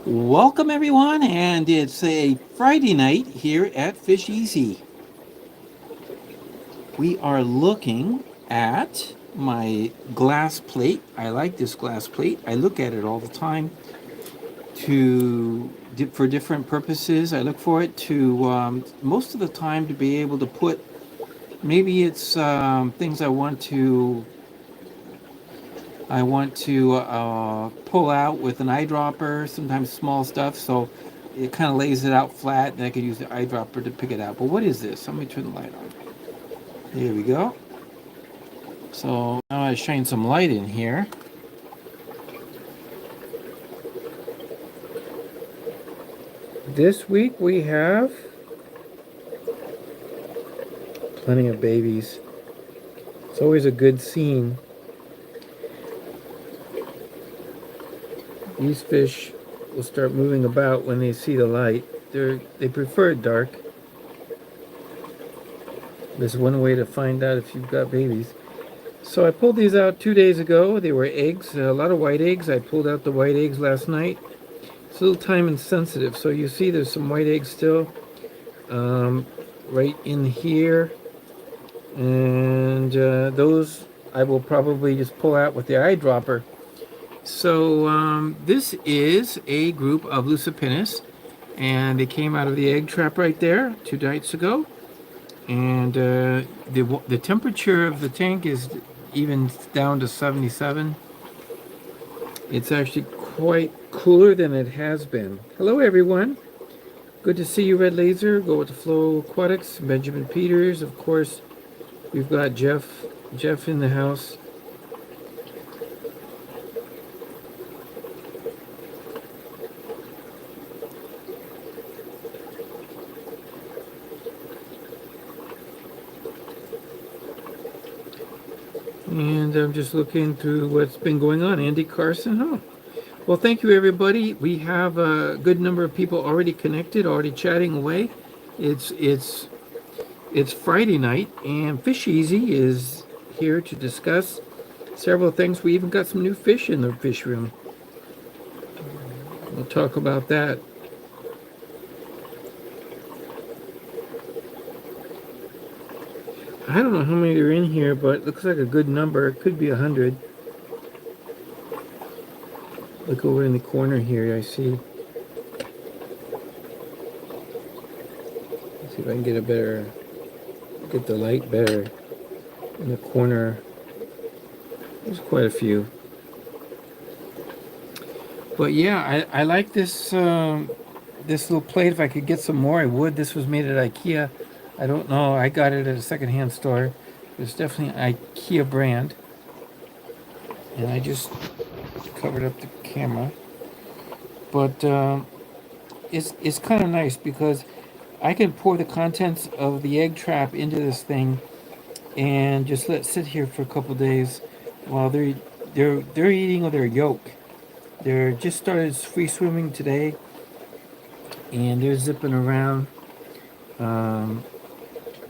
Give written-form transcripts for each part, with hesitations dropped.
Welcome everyone, and it's a Friday night here at FishEZ. We are looking at my glass plate. I like this glass plate. I look at it all the time for different purposes. I look for it to most of the time to be able to put. Maybe it's things I want to pull out with an eyedropper, sometimes small stuff, so it kind of lays it out flat, and I could use the eyedropper to pick it out. But what is this? Let me turn the light on. Here we go. So now I shine some light in here. This week we have plenty of babies. It's always a good scene. These fish will start moving about when they see the light. They prefer it dark. There's one way to find out if you've got babies. So I pulled these out 2 days ago. They were eggs, a lot of white eggs. I pulled out the white eggs last night. It's a little time insensitive, so you see there's some white eggs still right in here. And those I will probably just pull out with the eyedropper. So this is a group of Lucipennis, and they came out of the egg trap right there 2 nights ago. And the temperature of the tank is even down to 77. It's actually quite cooler than it has been. Hello everyone. Good to see you, Red Laser. Go with the Flow Aquatics, Benjamin Peters. Of course, we've got Jeff in the house. And I'm just looking through what's been going on. Andy Carson, huh? Well, thank you, everybody. We have a good number of people already connected, already chatting away. It's Friday night, and FishEZ is here to discuss several things. We even got some new fish in the fish room. We'll talk about that. I don't know how many are in here, but it looks like a good number. It could be 100. Look over in the corner here, I see. Let's see if I can get the light better. In the corner, there's quite a few. But yeah, I like this this little plate. If I could get some more, I would. This was made at IKEA. I don't know. I got it at a secondhand store. It's definitely an IKEA brand. And I just covered up the camera. But it's kind of nice because I can pour the contents of the egg trap into this thing and just let it sit here for a couple days while they're eating their yolk. They're just started free swimming today, and they're zipping around.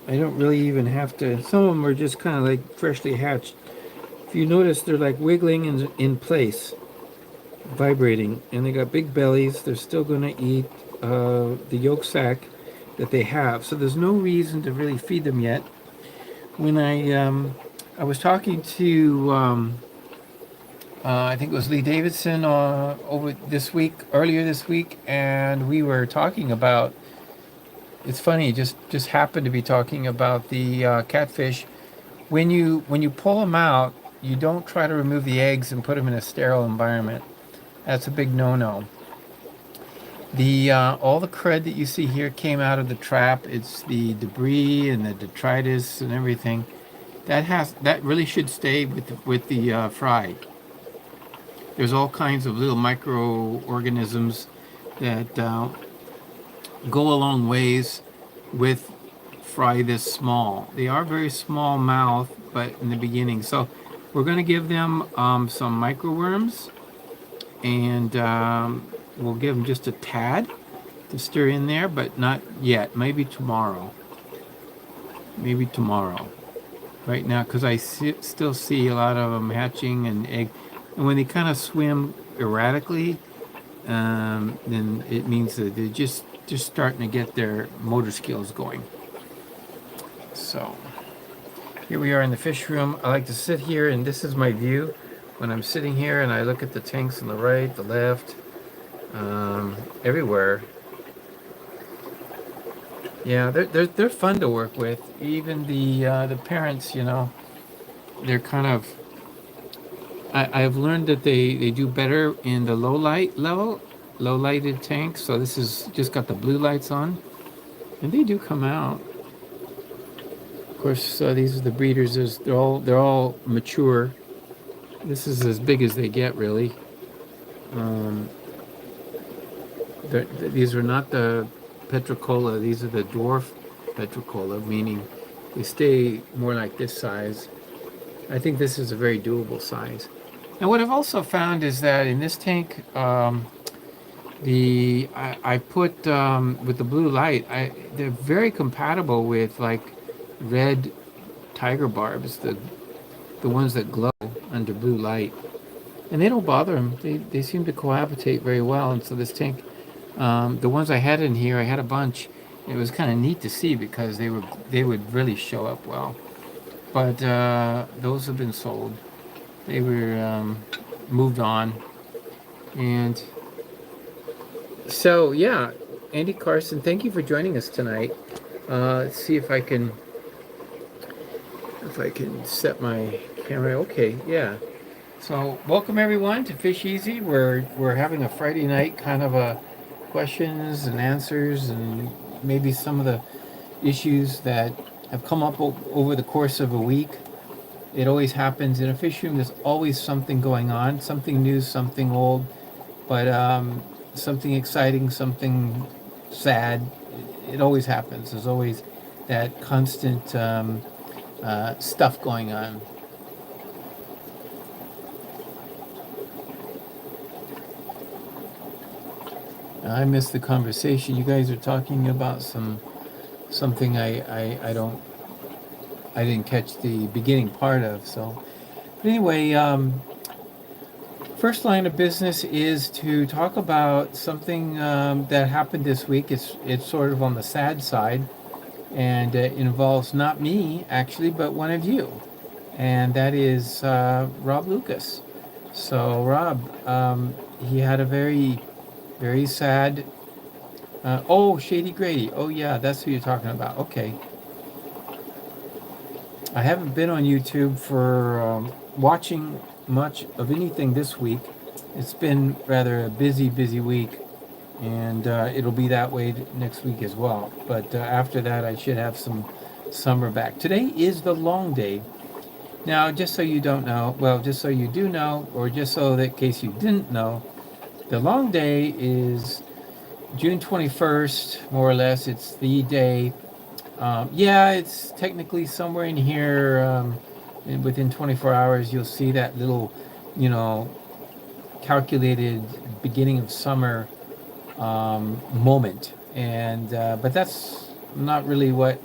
I don't really even have to. Some of them are just kind of like freshly hatched. If you notice, they're like wiggling in place, vibrating, and they got big bellies. They're still going to eat the yolk sac that they have. So there's no reason to really feed them yet. When I was talking to I think it was Lee Davidson earlier this week, and we were talking about. It's funny, just happened to be talking about the catfish. When you pull them out, you don't try to remove the eggs and put them in a sterile environment. That's a big no-no. The all the crud that you see here came out of the trap. It's the debris and the detritus and everything. That really should stay with the fry. There's all kinds of little microorganisms that go a long ways with fry this small. They are very small mouth, but in the beginning. So we're going to give them some microworms, and we'll give them just a tad to stir in there, but not yet. Maybe tomorrow. Maybe tomorrow. Right now, because I still see a lot of them hatching and egg. And when they kind of swim erratically, then it means that they're just starting to get their motor skills going. So here we are in the fish room. I like to sit here, and this is my view when I'm sitting here, and I look at the tanks on the right, the left, everywhere. Yeah, they're fun to work with. Even the parents, they're kind of. I've learned that they do better in the low light level, low lighted tanks. So this is just got the blue lights on, and they do come out. Of course, these are the breeders. They're all mature. This is as big as they get, really. Um, these are not the Petricola. These are the dwarf Petricola, meaning they stay more like this size. I think this is a very doable size. And what I've also found is that in this tank, I put with the blue light, they're very compatible with like red tiger barbs, the ones that glow under blue light, and they don't bother them. They seem to cohabitate very well. And so this tank, the ones I had in here, I had a bunch. It was kind of neat to see because they would really show up well. But those have been sold. They were moved on, and so yeah, Andy Carson, thank you for joining us tonight. Let's see if I can set my camera. Okay, yeah. So welcome everyone to FishEZ. We're having a Friday night kind of a questions and answers, and maybe some of the issues that have come up over the course of a week. It always happens in a fish room. There's always something going on, something new, something old, but something exciting, something sad. It always happens. There's always that constant stuff going on. I missed the conversation. You guys are talking about something I didn't catch the beginning part of. So, but anyway, first line of business is to talk about something that happened this week. It's sort of on the sad side, and it involves not me actually, but one of you, and that is Rob Lucas. So Rob, he had a very sad. Oh, Shady Grady. Oh yeah, that's who you're talking about. Okay. I haven't been on YouTube for watching much of anything this week. It's been rather a busy week, and it'll be that way next week as well. But after that, I should have some summer back. Today is the long day. Now, just so you don't know, well, just so you do know, or just so that in case you didn't know, the long day is June 21st, more or less. It's the day. Yeah, it's technically somewhere in here. Within 24 hours, you'll see that little, you know, calculated beginning of summer moment. And but that's not really what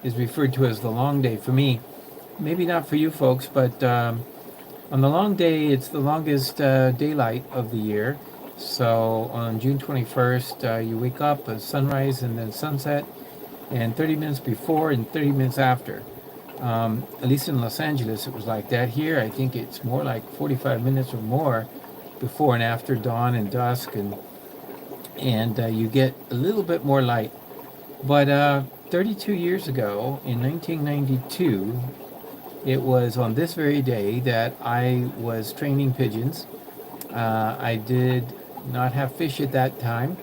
is referred to as the long day for me. Maybe not for you folks, but on the long day, it's the longest daylight of the year. So on June 21st, you wake up, sunrise and then sunset, and 30 minutes before and 30 minutes after. At least in Los Angeles, it was like that. Here, I think it's more like 45 minutes or more before and after dawn and dusk, and you get a little bit more light. But 32 years ago, in 1992, it was on this very day that I was training pigeons. I did not have fish at that time,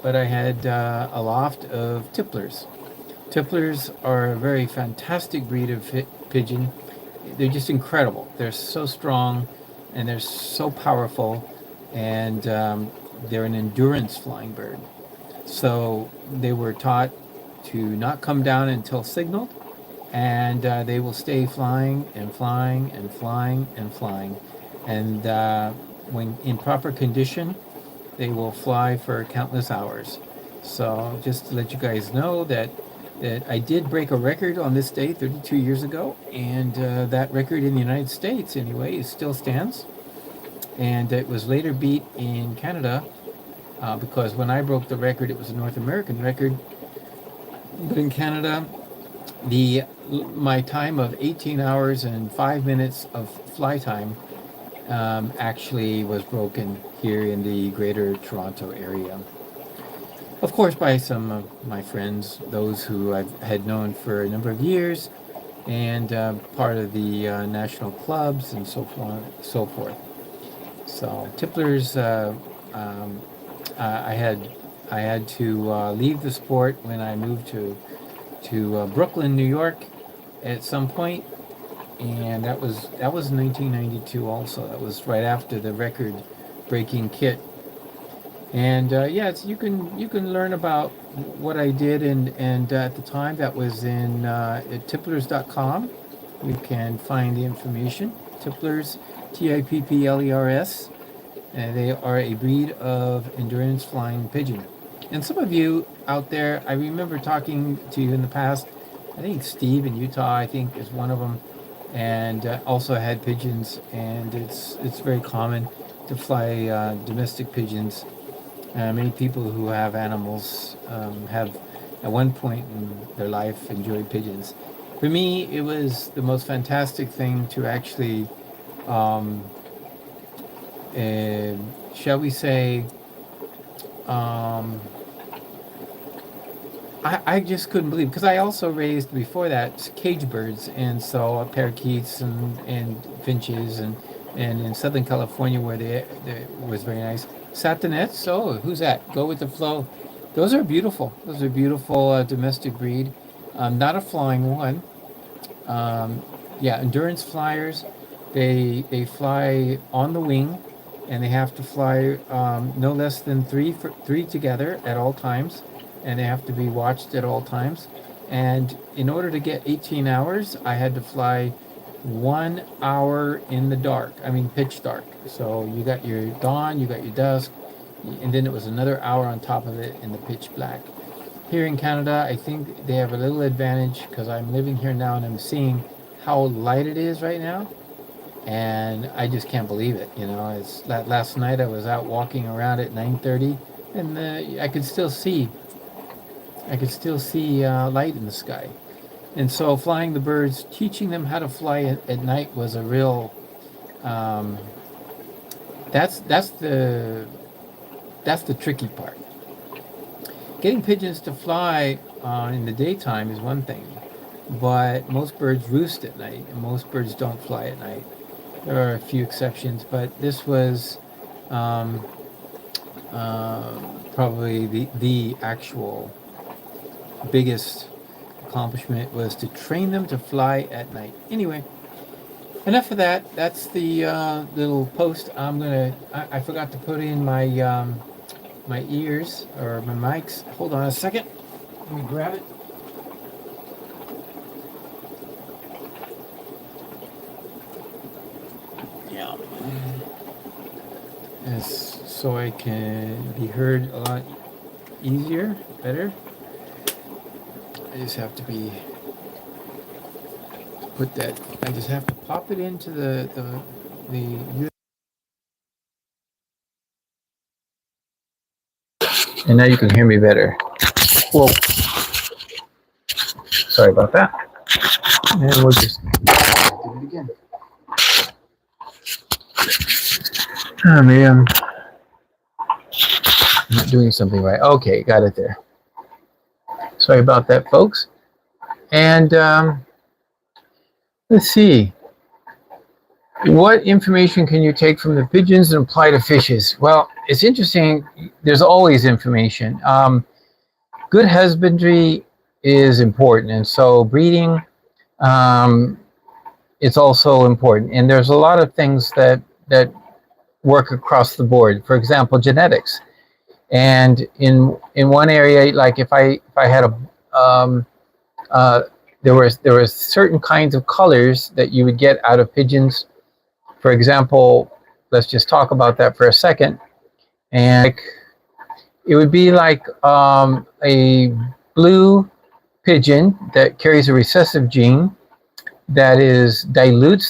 but I had a loft of tipplers. Tipplers are a very fantastic breed of pigeon. They're just incredible. They're so strong and they're so powerful, and they're an endurance flying bird. So they were taught to not come down until signaled, and they will stay flying and flying and flying and flying. And when in proper condition, they will fly for countless hours. So just to let you guys know that I did break a record on this day 32 years ago, and that record in the United States anyway still stands. And it was later beat in Canada because when I broke the record, it was a North American record, but in Canada, the my time of 18 hours and 5 minutes of fly time actually was broken here in the Greater Toronto area. Of course, by some of my friends, those who I've had known for a number of years, and part of the national clubs and so forth, so forth. So tipplers, I had to leave the sport when I moved to Brooklyn, New York, at some point, and that was 1992. Also, that was right after the record-breaking kit. And yeah, you can learn about what I did, and at the time that was in at tipplers.com. You can find the information. Tipplers, Tipplers, and they are a breed of endurance flying pigeon. And some of you out there, I remember talking to you in the past. I think Steve in Utah, I think, is one of them, and also had pigeons. And it's very common to fly domestic pigeons. Many people who have animals have, at one point in their life, enjoyed pigeons. For me, it was the most fantastic thing to actually, um, uh, shall we say, um, I just couldn't believe, because I also raised before that cage birds, and so parakeets and finches, and in Southern California where they was very nice. Satinets, oh, who's that? Go with the flow. Those are beautiful. Those are beautiful domestic breed. Not a flying one. Um, yeah, endurance flyers. They fly on the wing, and they have to fly no less than three together at all times, and they have to be watched at all times. And in order to get 18 hours, I had to fly 1 hour in the dark. I mean, pitch dark. So you got your dawn, you got your dusk, and then it was another hour on top of it in the pitch black. Here in Canada, I think they have a little advantage because I'm living here now and I'm seeing how light it is right now, and I just can't believe it. It's last night I was out walking around at 9:30, and I could still see light in the sky. And so flying the birds, teaching them how to fly at night was a real. Um, that's the tricky part. Getting pigeons to fly in the daytime is one thing, but most birds roost at night, and most birds don't fly at night. There are a few exceptions, but this was um, probably the actual biggest accomplishment, was to train them to fly at night. Anyway, enough of that. That's the little post. I forgot to put in my ears or my mics. Hold on a second. Let me grab it. Yeah. Yes, so I can be heard a lot easier, better. I just have to I just have to pop it into the and now you can hear me better. Whoa. Sorry about that. And we'll just do it again. Maybe I'm not doing something right. Okay, got it there. Sorry about that, folks. And let's see. What information can you take from the pigeons and apply to fishes? Well, it's interesting. There's always information. Good husbandry is important, and so breeding, it's also important. And there's a lot of things that work across the board. For example, genetics. And in one area, like if I had there was certain kinds of colors that you would get out of pigeons. For example, let's just talk about that for a second. And it would be like a blue pigeon that carries a recessive gene that dilutes